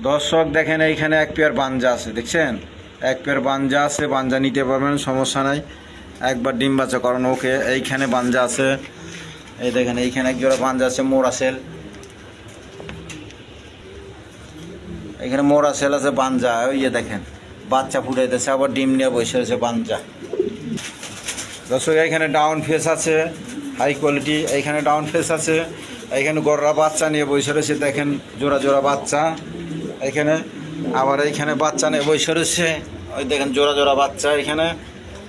দর্শক দেখেন এইখানে এক পেয়ার বাঞ্জা আছে, দেখছেন এক পেয়ার বাঞ্জা আছে, বাঞ্জা নিতে পারবেন, সমস্যা নাই। একবার ডিম বাচ্চা করানো ওকে। এইখানে বাঞ্জা আছে, এই দেখেন এইখানে এক জোড়া বাঞ্জা আছে মোরাসেল, এখানে মোরাসেল আছে বাঞ্জা। ওই দেখেন বাচ্চা ফুটাইতেছে, আবার ডিম নিয়ে বসে আছে বাঞ্জা। দর্শক এইখানে ডাউন ফেস আছে হাই কোয়ালিটি, এইখানে ডাউন ফেস আছে, এইখানে গররা বাচ্চা নিয়ে বসে রয়েছে, দেখেন জোড়া জোড়া বাচ্চা এইখানে। আবার এইখানে বাচ্চা নিয়ে বসে রয়েছে, ওই দেখেন জোড়া জোড়া বাচ্চা এখানে।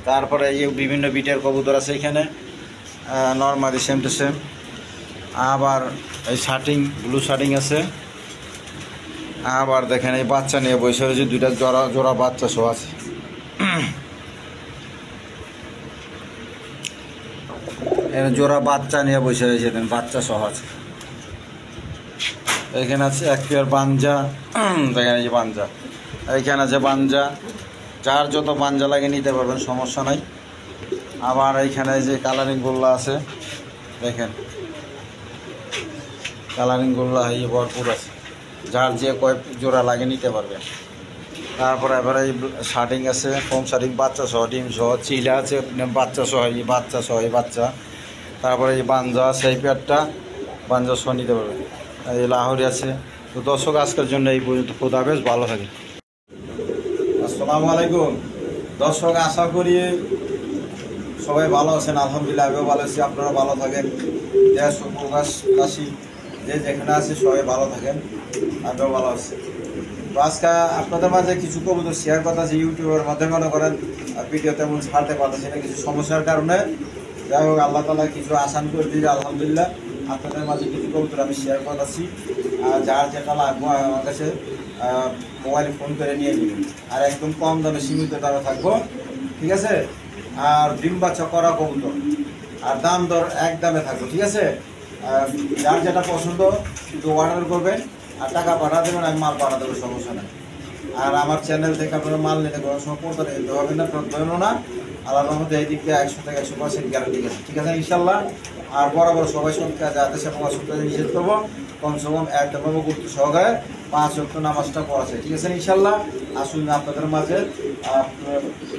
তারপরে এই বিভিন্ন বিটের কবুতর আছে এখানে, নর্মালি সেম টু সেম। আবার এই শার্টিং ব্লু শার্টিং আছে। আবার দেখেন এই বাচ্চা নিয়ে বসে রয়েছে, দুইটা জোড়া জোড়া বাচ্চা সহ আছে। জোড়া বাচ্চা নিয়ে বসে রয়েছে, বাচ্চা সহ আছে। এখানে আছে এক পেয়ার বাঞ্জা, দেখেন এই যে বাঞ্জা, এইখানে আছে বাঞ্জা, যার যত বাঞ্জা লাগে নিতে পারবেন, সমস্যা নাই। আবার এইখানে যে কালারিং গোল্লা আছে, দেখেন কালারিং গোল্লা এই ভরপুর আছে, যার যে কয় জোড়া লাগে নিতে পারবেন। তারপরে এবার এই শার্টিং আছে, ফোম শার্টিং বাচ্চা সহ ডিম সহ, চিলা আছে বাচ্চা সহ, এই বাচ্চা সহ এই বাচ্চা। তারপরে এই বাঞ্জা আছে, এই পেয়ারটা বাঞ্জা সহ নিতে পারবেন। এই লাহোরি আছে। তো দর্শক আজকের জন্য এই পর্যন্ত, খোদা হাফেজ, ভালো থাকে। আসসালামু আলাইকুম দর্শক, আশা করি সবাই ভালো আছেন। আলহামদুলিল্লাহ আমিও ভালো আছি, আপনারা ভালো থাকেন। দেশ প্রবাসী যে যেখানে আছে সবাই ভালো থাকেন, আমিও ভালো আছি। তো আজকে আপনাদের মাঝে কিছু কবুতর শেয়ার কথা আছে, ইউটিউবের মাধ্যমে মনে করেন ভিডিও তেমন ছাড়তে পারতেছি না কিছু সমস্যার কারণে। যাই হোক আল্লাহ তাআলা কিছু আসান করে দিয়েছে, আলহামদুলিল্লাহ। আপনাদের মাঝে কিছু কবুতর আমি শেয়ার করতেছি, যার যেটা লাগবে আমার কাছে মোবাইলে ফোন করে নিয়ে নেবেন। আর একদম কম দামে, সীমিত দামে থাকবো, ঠিক আছে। আর ডিম বাচ্চা করা কবুতর, আর দাম দর এক দামে থাকবো, ঠিক আছে। যার যেটা পছন্দ শুধু অর্ডার করবেন আর টাকা পাঠা দেবেন, আমি মাল পাঠা দেবো, সমস্যা নেই। আর আমার চ্যানেল থেকে আপনারা মাল নিতে কোনো সময় পড়তে নিতে হবে না, প্রয়োজন না। আল্লাহর মধ্যে এই দিক দিয়ে 100 থেকে 100% গ্যারান্টি আছে, ঠিক আছে ইনশাল্লাহ। আর বরাবর সবাই সঙ্গে যাতে সে 5 সপ্তাহে নিষেধ করবো, কমসে কম একদম গুরুত্ব সহকারে 5 ওয়াক্ত নামাজটা পড়া যায়, ঠিক আছে ইনশাল্লাহ। আসুন আপনাদের মাঝে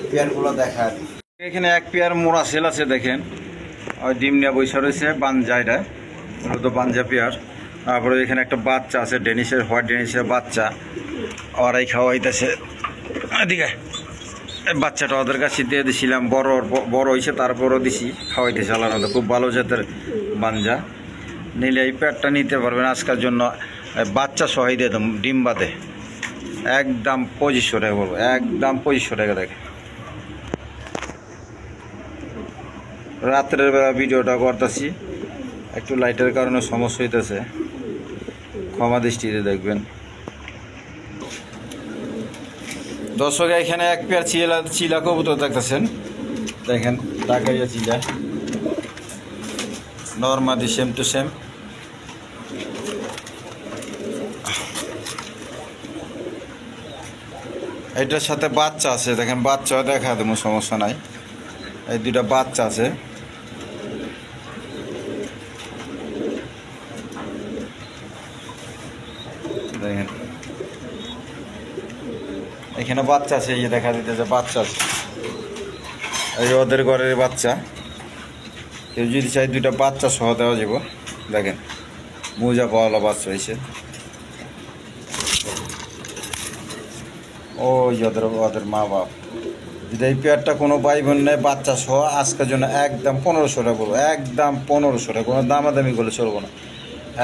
পেয়ারগুলো দেখা দিই। এখানে এক পেয়ার মোরাসেল আছে, দেখেন ওই ডিম নিয়ে বৈশা রয়েছে, বাঞ্জা, এটা মূলত বাঞ্জা পেয়ার। তারপরে এখানে একটা বাচ্চা আছে, ডেনিশের, হোয়াইট ডেনিশের বাচ্চা, ওরাই খাওয়াইতেছে। এদিকে বাচ্চাটা ওদের কাছে দিয়ে দিছিলাম, বড় হয়েছে, তারপরও দিছি, খাওয়াইতেছে আল্লাহর মধ্যে। খুব ভালো জাতের বাঞ্জা, নিলে এই পেয়ারটা নিতে পারবেন আজকের জন্য। বাচ্চা সহাই দিয়ে দেব ডিম বাদে, একদম 2500 টাকা বলবো, একদম 2500 টাকা। দেখে রাত্রের বেলা ভিডিওটা করতেছি, একটু লাইটের কারণে সমস্যা হইতেছে, ক্ষমা দৃষ্টিতে দেখবেন। দর্শক এখানে এক পেয়ার চিলা কবুতর দেখতেছেন, দেখেন টাকাইয়া চিলা, নর্মালি সেম টু সেম। এটার সাথে বাচ্চা আছে, দেখেন বাচ্চা দেখা দেবো, সমস্যা নাই। এই দুইটা বাচ্চা আছে, দেখেন এখানে বাচ্চা আছে, এই দেখা দিতেছে বাচ্চা আছে, এই ওদের ঘরের বাচ্চা। কেউ যদি চাই দুইটা বাচ্চা সহ দেওয়া যাব, দেখেন মোজা পাওয়ালা বাচ্চা হয়েছে। ওই ওদের মা বাপ। যদি এই পেয়ারটা কোনো ভাই বোন নেয় বাচ্চা সহ, আজকের জন্য একদম 1500 টাকা বলবো, একদম 1500 টাকা, কোনো দামাদামি করলে চলবো না,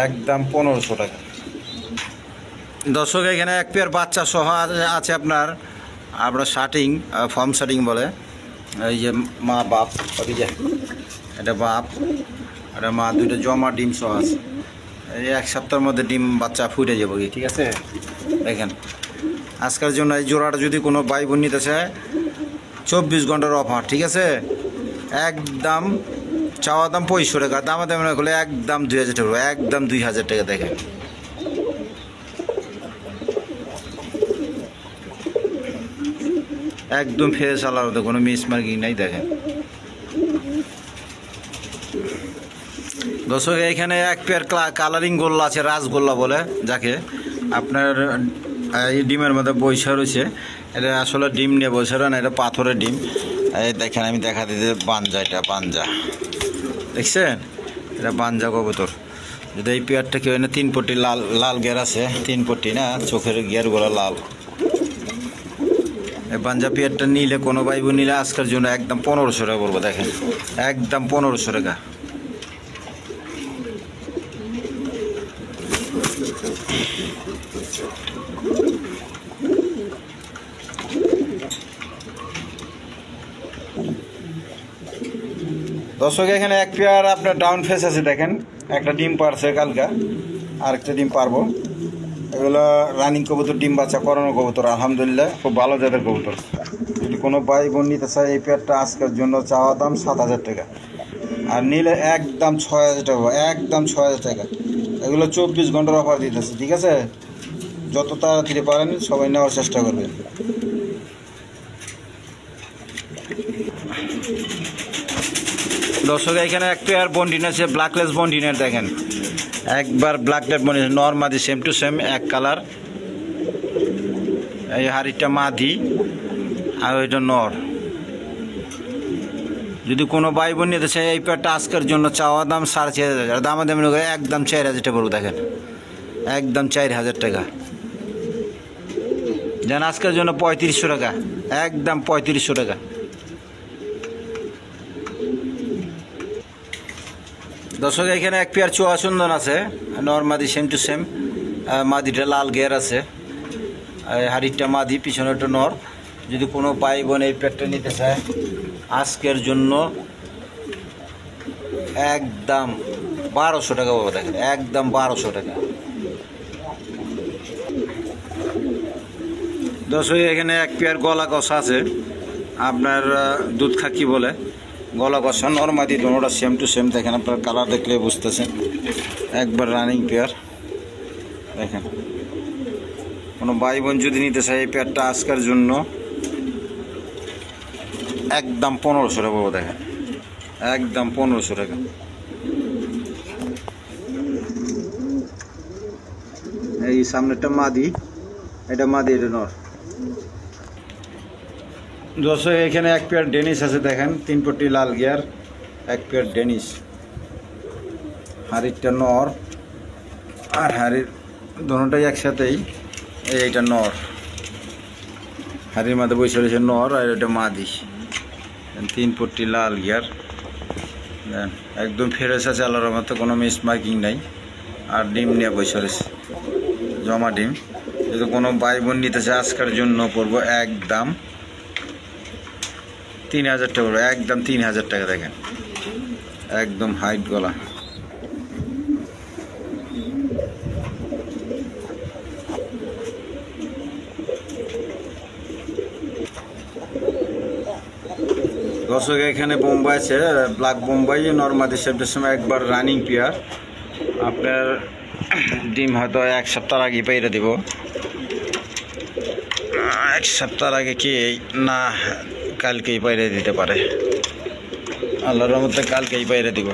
একদম 1500 টাকা। দর্শক এখানে এক পেয়ার বাচ্চা সহ আছে আপনার শার্টিং, ফর্ম শার্টিং বলে। এই যে মা বাপ, ওদিকে এটা বাপ, এটা মা, দুইটা জমা ডিম সহ আছে। এই 1 সপ্তাহের মধ্যে ডিম বাচ্চা ফুটে যাবো, ঠিক আছে। দেখেন আজকের জন্য এই জোড়াটা যদি কোনো ভাই বোন নিতে চায়, 24 ঘন্টার অফার, ঠিক আছে। একদম চাওয়া দাম 2500 টাকা, দামাদামি না করলে একদম 2000 টাকা, একদম 2000 টাকা। দেখেন একদম ফ্রেশ আলাদা, কোনো মিস মার্কিং নাই। দেখেন দর্শক এখানে এক পেয়ার কালারিং গোল্লা আছে, রাজগোল্লা বলে যাকে, আপনার এই ডিমের মধ্যে বৈশা রয়েছে, এটা আসলে ডিম নিয়ে বৈশা না, এটা পাথরের ডিম। এই দেখেন আমি দেখা দিতে বাঞ্জা, এটা বাঞ্জা দেখছেন, এটা বাঞ্জা কবুতর। যদি এই পেয়ারটা কেউ না 3 পট্টি লাল লাল গিয়ার আছে, 3 পট্টি না, চোখের গিয়ারগুলো লাল। এই বাঞ্জা পেয়ারটা নিলে কোনো ভাই বোন নিলে আজকের জন্য একদম 1500 টাকা পড়বো। দেখেন একদম 1500 টাকা। দর্শক এখানে এক পেয়ার আপনার ডাউন ফেস আছে, দেখেন একটা ডিম পারছে কালকা, আরেকটা ডিম পারবো। এগুলো রানিং কবুতর, ডিম বাচ্চা করানো কবুতর, আলহামদুলিল্লাহ খুব ভালো জাতের কবুতর। যদি কোনো ভাই বোন নিতে চায় এই পেয়ারটা আজকের জন্য চাওয়া দাম 7000 টাকা, আর নিলে একদম 6000 টাকা, একদম 6000 টাকা। এগুলো 24 ঘন্টার অফার দিতেছে, ঠিক আছে? যত তাড়াতাড়ি পারেন সবাই নেওয়ার চেষ্টা করবেন। দর্শক এখানে এক পেয়ার বন্ডিন আছে, ব্ল্যাকলেস বন্ডিনের, দেখেন একবার ব্ল্যাকলেস বন্ডিন, নর মাদি সেম টু সেম এক কালার। এই হাড়িটা মাদি আর ওইটা নর। যদি কোনো ভাই বোন নিতে চায় এই পেয়ারটা আজকের জন্য চাওয়া দাম 4500, দামাদামি একদম 4000 টাকা পড়বো। দেখেন একদম 4000 টাকা। যেন আজকের জন্য 3500 টাকা, একদম 3500 টাকা। দর্শক এখানে এক পেয়ার চোয়া সুন্দর আছে, নর্মাদি সেম টু সেম, মাদিটা লাল গিয়ার আছে, হাড়িটা মাদি, পিছনেটা নর। যদি কোনো ভাই বোন এই পেয়ারটা নিতে চায় আজকের জন্য একদম 1200 টাকা পাবো। দেখেন একদম 1200 টাকা। দর্শক এখানে এক পেয়ার গলা কষা আছে, আপনার দুধ খাকি বলে, গলা কষা নর্মাদি, দুটোটা সেম টু সেম। দেখেন আপনার কালার দেখলে বুঝতেছেন, একবার রানিং পেয়ার। দেখেন কোনো ভাই বোন যদি নিতে চায় এই পেয়ারটা আজকের জন্য একদম 1500 টাকা পাবো। দেখেন একদম 1500 টাকা। এই সামনেটা মাদি, এটা মাদি, এটা নর। দর্শক এখানে এক পেয়ার ডেনিস আছে, দেখেন 3 পট্টি লাল গিয়ার, এক পেয়ার ডেনিস। হাড়িরটা নর আর হাড়ির দুটোটাই একসাথেই। এইটা নর, হাড়ির মাঝে বসে রয়েছে নর, আর এটা মাদি। 3 পট্টি লাল গিয়ার, একদম ফ্রেশ আছে আল্লাহর মতো, কোনো মিস মার্কিং নাই। আর ডিম নিয়ে বসে রয়েছে, জমা ডিম। যদি কোনো ভাই বোন নিতে চায় আজকের জন্য পড়বো একদম 3000 টাকা পড়বো, একদম 3000 টাকা। দেখেন একদম হাইট গলা। দর্শক এখানে বোম্বাই আছে, ব্ল্যাক বোম্বাই, নর্মাদি সেপ্টের সময় একবার রানিং পেয়ার। আপনার ডিম হয়তো 1 সপ্তাহ আগে পাইরে দিব, 1 সপ্তাহ আগে কি না, কালকেই পাইরে দিতে পারে, আল্লাহর রহমতে কালকেই পাইরে দিব।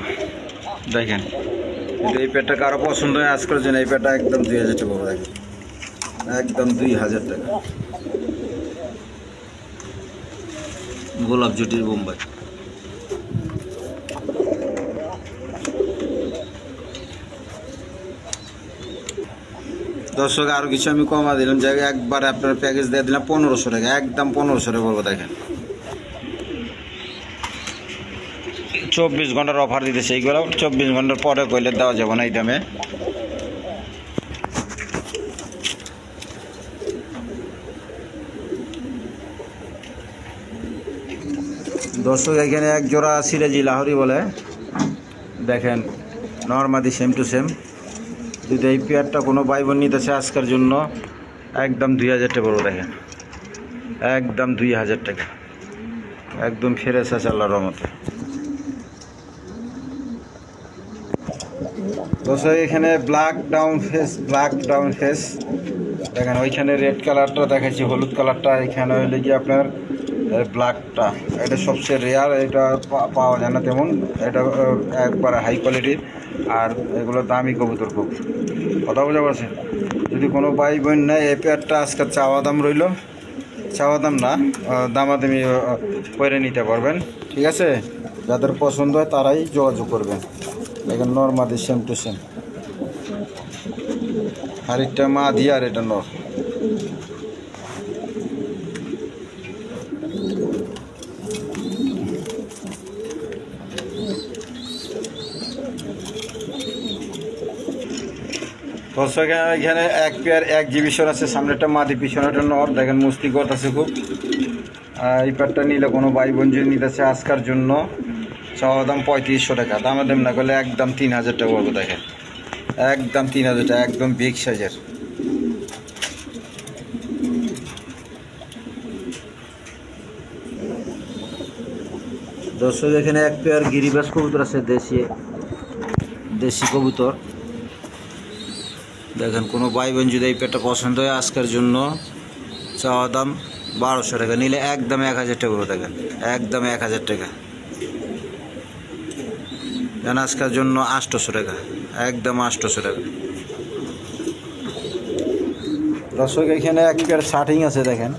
দেখেন এই পেয়ারটা কারো পছন্দ হয় আজকের জন্য এই পেয়ারটা একদম 2000 টাকা পাবো। দেখেন একদম 2000 টাকা। গোলাপ জুটির বোম্বাই। দর্শক আরো কিছু আমি কমা দিলাম, জায়গায় একবার আপনার প্যাকেজ দিয়ে দিলাম 1500 টাকা, একদম 1500 টাকা বলবো। দেখেন 24 ঘন্টার অফার দিতেছে এইগুলো, 24 ঘন্টার পরে কইলে দেওয়া যাবে না এই দামে। দর্শক এখানে এক জোড়া সিরাজি লাহোরি বলে, দেখেন নর্মাদি সেম টু সেম। যদি এই পেয়ারটা কোনো ভাই বোন নিতেছে আজকের জন্য একদম 2000 টাকা পড়বো। দেখেন একদম 2000 টাকা, একদম ফ্রেশ আছে আল্লাহর রহমতে। দর্শক এখানে ব্ল্যাক ডাউন ফেস, দেখেন ওইখানে রেড কালারটা দেখাচ্ছি, হলুদ কালারটা, এখানে হইলে কি আপনার ব্ল্যাকটা, এটা সবচেয়ে রেয়ার, এটা পাওয়া যায় না তেমন, এটা একবার হাই কোয়ালিটির। আর এগুলো দামি কবুতর, খুব কথা বোঝা পারছে। যদি কোনো ভাই বোন নেয় এই পেয়ারটা আজকে চাওয়া দাম রইল, চাওয়া দাম না, দামাদামি করে নিতে পারবেন। ঠিক আছে, যাদের পছন্দ হয় তারাই যোগাযোগ করবেন। দেখেন নর মাদি সেম টু সেম, আর একটা মাদি আর এটা নর। দর্শক এখানে এক পেয়ার এক্সিবিশন আছে, সামনে একটা মাদি পিছনে একটা নর। দেখেন মুস্তি করতেছে খুব। এই পেয়ারটা নিলে কোনো ভাই বোন যদি নিতেছে আজকের জন্য চাওয়া দাম 3500 টাকা, দামে দাম না করলে একদম 3000 টাকা পড়বে। দেখেন একদম 3000 টাকা, একদম বিগ সাইজের। দর্শক এখানে এক পেয়ার গিরিবাস কবুতর আছে, দেশি কবুতর। দেখেন কোনো ভাই বোন যদি এই পেয়ারটা পছন্দ হয় আজকের জন্য চাওয়া দাম 1200 টাকা, নিলে একদম 1000 টাকা করে। দেখেন একদম 1000 টাকা, দেন আজকের জন্য 800 টাকা, একদম 800 টাকা। দর্শক এখানে এক পেয়ার শার্টিং আছে, দেখেন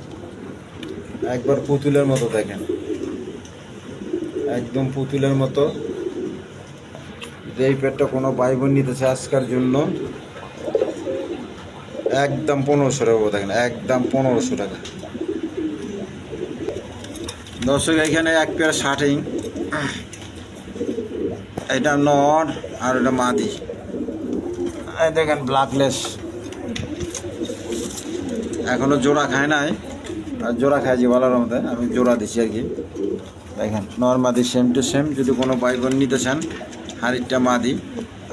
একবার পুতুলের মতো। দেখেন একদম পুতুলের মতো। এই পেয়ারটা কোনো ভাই বোন নিতেছে আজকের জন্য একদম 1500 টাকা। দেখেন একদম 1500 টাকা। দর্শক এখানে এক পেয়ার শার্টিং, এটা নর আর এটা মাদি। দেখেন ব্ল্যাকলেস, এখনো জোড়া খায় নাই, আর জোড়া খায় যে বলার মধ্যে আমি জোড়া দিছি আর কি। দেখেন নর মাদি সেম টু সেম। যদি কোনো ভাই বোন নিতে চান হাড়িটা মাদি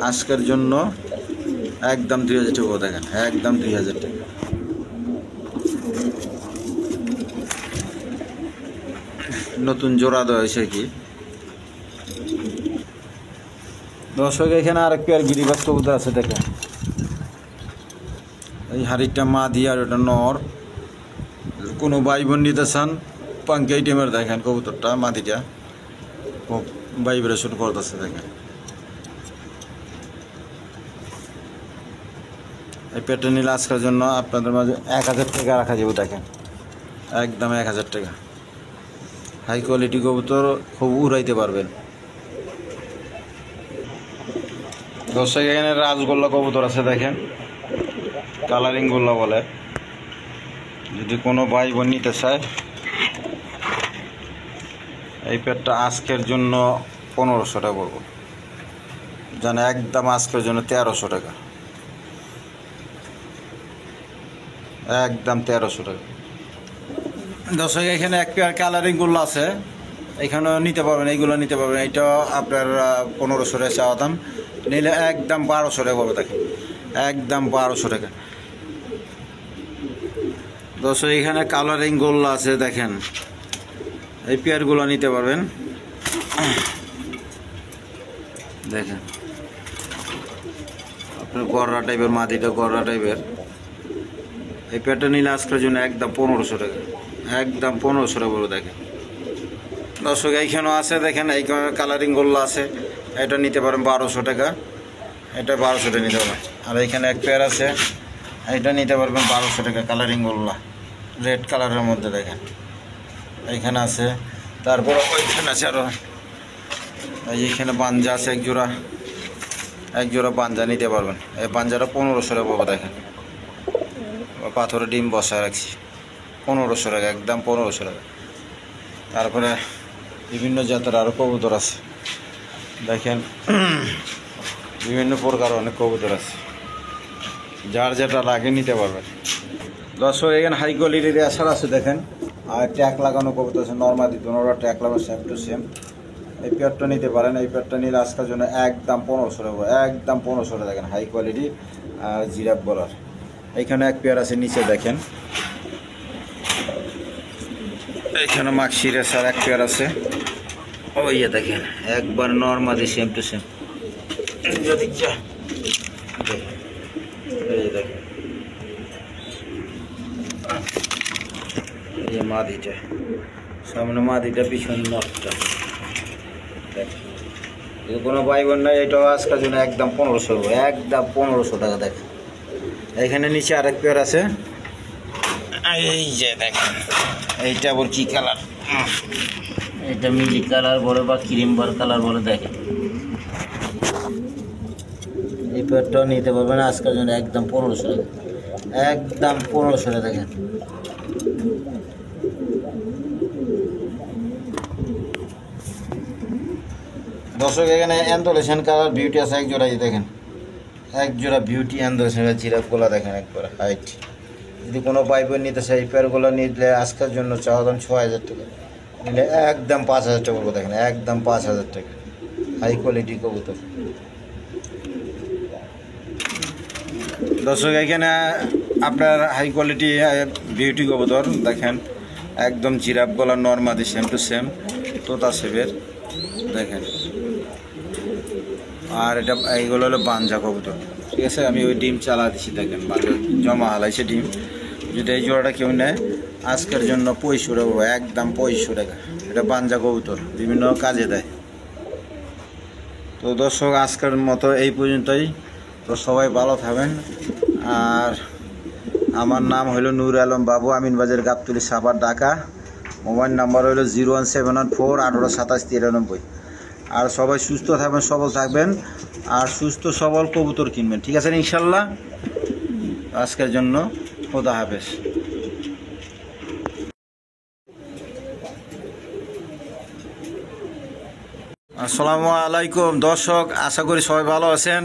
আজকের জন্য একদম 2000 টাকা। দেখেন একদম 2000 টাকা। নতুন জোড়া দেওয়া হয়েছে আর কি। দর্শক এখানে আরেক পেয়ার গিরিবাস কবুতর আছে, দেখেন এই হাড়িটা মাদি আর ওটা নর। কোনো ভাই বোন নিতে চান পাঙ্কি আইটেমের। দেখেন কবুতরটা মাদিটা খুব ভাইব্রেশন করতেছে। দেখেন এই পেটে নিলে আজকের জন্য আপনাদের মাঝে 1000 টাকা রাখা যাবে। দেখেন একদম 1000 টাকা। হাই কোয়ালিটি কবুতর, খুব উড়াইতে পারবেন। দর্শক এখানে রাজগোল্লা কবুতর আছে, দেখেন কালারিং গোল্লা বলে। যদি কোনো ভাই বোন নিতে চায় এই পেটটা আজকের জন্য 1500 টাকা পড়বো, জানে একদম আজকের জন্য 1300 টাকা, একদম 1300 টাকা। দর্শক এখানে এক পেয়ার কালারিং গুলো আছে, এখানেও নিতে পারবেন, এইগুলো নিতে পারবেন। এইটাও আপনার 1500 টাকা চাওয়া দাম, নিলে একদম 1200 টাকা পড়বে। দেখেন একদম 1200 টাকা। দর্শক এখানে কালারিং গোল্লা আছে, দেখেন এই পেয়ারগুলো নিতে পারবেন। দেখেন আপনার গররা টাইপের মাদিটা, গররা টাইপের। এই পেয়ারটা নিলে আজকের জন্য একদম 1500 টাকা, একদম 1500 টাকা বলে। দেখেন দর্শক এইখানেও আছে, দেখেন এই কালারিং গোল্লা আছে, এটা নিতে পারেন 1200 টাকা, এটা 1200 টাকা নিতে পারবেন। আর এইখানে এক পেয়ার আছে, এটা নিতে পারবেন 1200 টাকা, কালারিং গোল্লা রেড কালারের মধ্যে। দেখেন এইখানে আছে, তারপর ওইখানে আছে আরও। এইখানে পাঞ্জা আছে এক জোড়া পাঞ্জা নিতে পারবেন। এই পাঞ্জাটা 1500 টাকা পাবো। দেখেন পাথরের ডিম বসায় রাখছি, 1500 টাকা, একদম 1500 টাকা। তারপরে বিভিন্ন জাতের আরও কবুতর আছে, দেখেন বিভিন্ন প্রকার অনেক কবুতর আছে, যার যেটা লাগে নিতে পারবেন। দর্শক এখানে হাই কোয়ালিটির আসার আছে, দেখেন আর ট্যাগ লাগানো কবুতর আছে, নর্মাদি দুনোরা ট্যাগ লাগানো সেম টু সেম। এই পেয়ারটা নিতে পারেন, এই পেয়ারটা নিলে আজকের জন্য একদম 1500 টাকা, একদম 1500 টাকা। দেখেন হাই কোয়ালিটি আর জিরাফ বলার। এইখানে এক পেয়ার আছে নিচে, দেখেন এইখানে মাক্সিরের আর এক পেয়ার আছে। ওই দেখেন একবার নর্মালি সেম টু সেম। যদি দেখেন এই মাদিটা, সামনে মাদিটা, পিছনে নটটা। দেখেন কোনো ভাই বোন নাই, এটাও আজকের জন্য একদম 1500, একদম 1500 টাকা। দেখেন এখানে নিচে আরেক পেয়ার আছে, এই যে দেখেন এইটা আবার কি কালার, এটা মিলি কালার বলে বা ক্রিম বার কালার বলে। দেখেন এই পেয়ারটাও নিতে পারবেন আজকের জন্য একদম 1500 টাকা, একদম 1500 টাকা। দেখেন দর্শক এখানে অ্যান্ডোলেশন কালার বিউটি আছে এক জোড়া, দেখেন এক জোড়া বিউটি অ্যান্ডোলেশনের জিরাফগুলো দেখেন একবার হাইট। যদি কোনো পাইপের নিতে চাই এই পেয়ারগুলো নিলে আজকের জন্য চাওয়া দাম 6000 টাকা, নিলে একদম 5000 টাকা করবো। দেখেন একদম 5000 টাকা, হাই কোয়ালিটি কবুতর। দর্শক এখানে আপনার হাই কোয়ালিটি বিউটি কবুতর দেখেন, একদম জিরাফ গলার নর্মাদি সেম টু সেম তোতা সেবের দেখেন। আর এটা এইগুলো হলো বাঞ্জা কবুতর, ঠিক আছে। আমি ওই ডিম চালা দিচ্ছি, দেখেন বাঞ্জা জমা হালাইছে ডিম। যদি এই জোড়াটা কেউ নেয় আজকের জন্য 65 টাকা, একদম 65 টাকা। এটা বাঞ্জা কবুতর, বিভিন্ন কাজে দেয়। তো দর্শক আজকের মতো এই পর্যন্তই। তো সবাই ভালো থাকবেন। আর আমার নাম হলো নূর আলম বাবু, আমিনবাজার গাবতলী সাভার ঢাকা। মোবাইল নাম্বার হলো 01714 1827 93। আর সবাই সুস্থ থাকবেন, সবল থাকবেন, আর সুস্থ সবল কবুতর কিনবেন, ঠিক আছে ইনশাল্লাহ। আজকের জন্য খোদা হাফেজ। আসসালামু আলাইকুম দর্শক, আশা করি সবাই ভালো আছেন।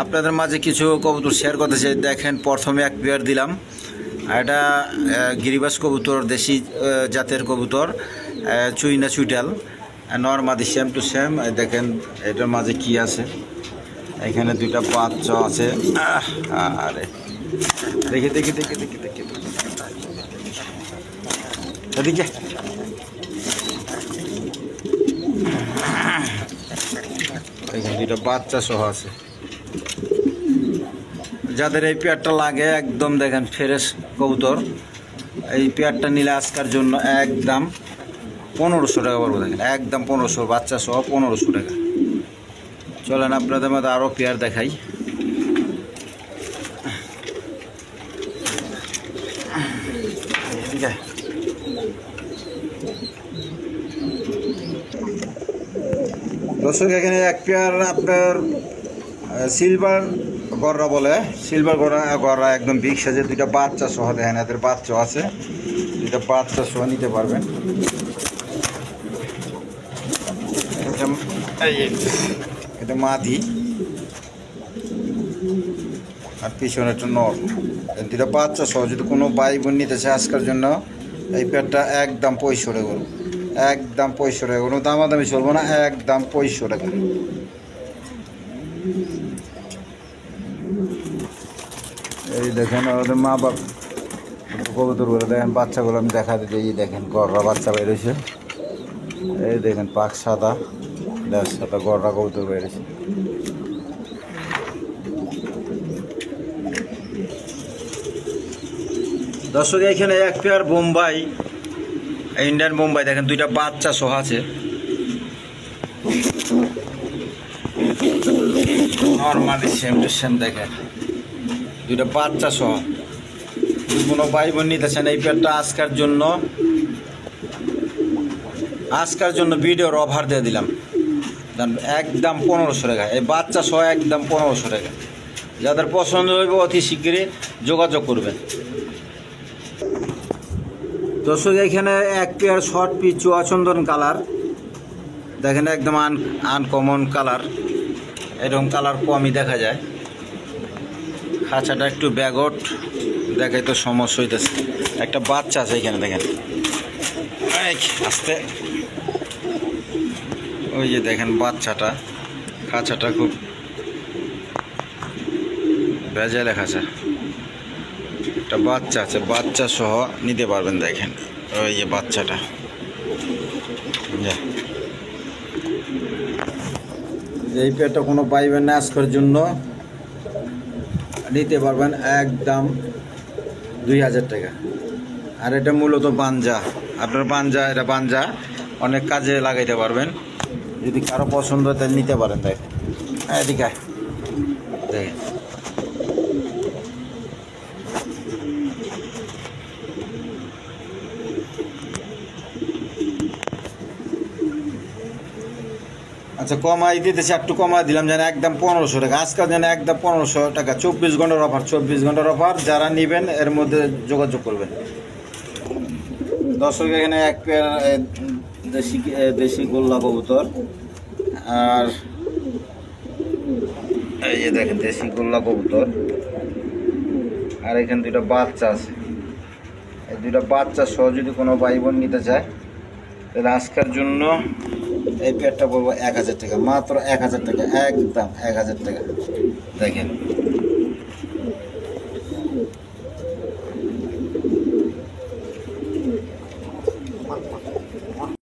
আপনাদের মাঝে কিছু কবুতর শেয়ার করতে চাই। দেখেন প্রথমে এক পেয়ার দিলাম, এটা গিরিবাস কবুতর, দেশি জাতের কবুতর, চুইনা চুইটাল নর্মাদি সেম টু সেম। দেখেন এটার মাঝে কি আছে, এখানে দুইটা বাচ্চা আছে। আরে দেখি দেখি দেখি দেখি দেখি এদিকে, এখানে দুইটা বাচ্চা সহ আছে। যাদের এই পেয়ারটা লাগে একদম দেখেন ফ্রেশ কবুতর, এই পেয়ারটা নিলে আজকের জন্য একদম 1500 টাকা পড়বো। দেখেন একদম 1500, বাচ্চা সহ 1500 টাকা। চলেন আপনাদের মধ্যে আরও পেয়ার দেখাই। ঠিক আছে, দর্শক এখানে এক পেয়ার আপনার সিলভার গররা বলে, সিলভার গররা একদম বিগ সাইজের, দুইটা বাচ্চা সহ। দেখেন এদের বাচ্চা আছে, দুইটা বাচ্চা সহ নিতে পারবেন। এটা মাদি আর পিছনে একটা নর, দুইটা বাচ্চা সহ। যদি কোনো ভাই বোন নিতে চায় আজকের জন্য এই পেয়ারটা একদম 65 টাকা করুন, একদম 65 টাকা, কোনো দামাদামি চলবো না, একদম 65 টাকা। এই দেখেন ওদের মা বাপ কবুতরগুলো দেখেন, বাচ্চাগুলো আমি দেখা দিতে, এই দেখেন গররা বাচ্চা বেরোছে, এই দেখেন পাক সাদা, সাদা গররা কবুতর বেরোছে। দর্শক এখানে এক পেয়ার বোম্বাই, ইন্ডিয়ান বোম্বাই দেখেন, দুইটা বাচ্চা সহ আছে। নর্মালি সেম টু সেম দেখেন, দুইটা বাচ্চা সহ। কোনো ভাই বোন নিতেছেন এই পেয়ারটা আজকের জন্য ভিডিওর অফার দিয়ে দিলাম, একদম 1500 টাকা। এই বাচ্চা সহ একদম 1500 টাকা। যাদের পছন্দ হইবে অতি শীঘ্রই যোগাযোগ করবেন। দর্শক এখানে এক পেয়ার শর্ট পিচ চুয়াচন্দন কালার দেখেন, একদম আনকমন কালার, এরকম কালার কমই দেখা যায়। খাঁচাটা একটু ব্যাগট দেখাই তো সমস্যা হইতেছে। একটা বাচ্চা আছে এখানে দেখেন, আস্তে, ওই যে দেখেন বাচ্চাটা, খাঁচাটা খুব ভেজালে খাঁচা। একটা বাচ্চা আছে, বাচ্চা সহ নিতে পারবেন। দেখেন ওই যে বাচ্চাটা, এই পেয়ারটা কোনো পাইবেন না আজকের জন্য, নিতে পারবেন একদম 2000 টাকা। আর এটা মূলত বাঞ্জা, আপনার বাঞ্জা, এটা বাঞ্জা অনেক কাজে লাগাইতে পারবেন। যদি কারো পছন্দ হয় তাহলে নিতে পারেন। দেখেন এদিকে দেখেন আচ্ছা কমাই দিতেছি, একটু কমাই দিলাম যেন একদম 1500 টাকা, আজকাল যেন একদম 1500 টাকা, 24 ঘন্টার অফার, 24 ঘন্টার অফার, যারা নেবেন এর মধ্যে যোগাযোগ করবেন। দর্শক এখানে এক পেয়ার দেশি গোল্লা কবুতর, আর এই যে দেখেন দেশি গোল্লা কবুতর, আর এখানে দুইটা বাচ্চা আছে। এই দুইটা বাচ্চা সহ যদি কোনো ভাই বোন নিতে চায় তাহলে আজকের জন্য এই পেয়ারটা পড়বো 1000 টাকা, মাত্র 1000 টাকা, একদম 1000 টাকা। দেখেন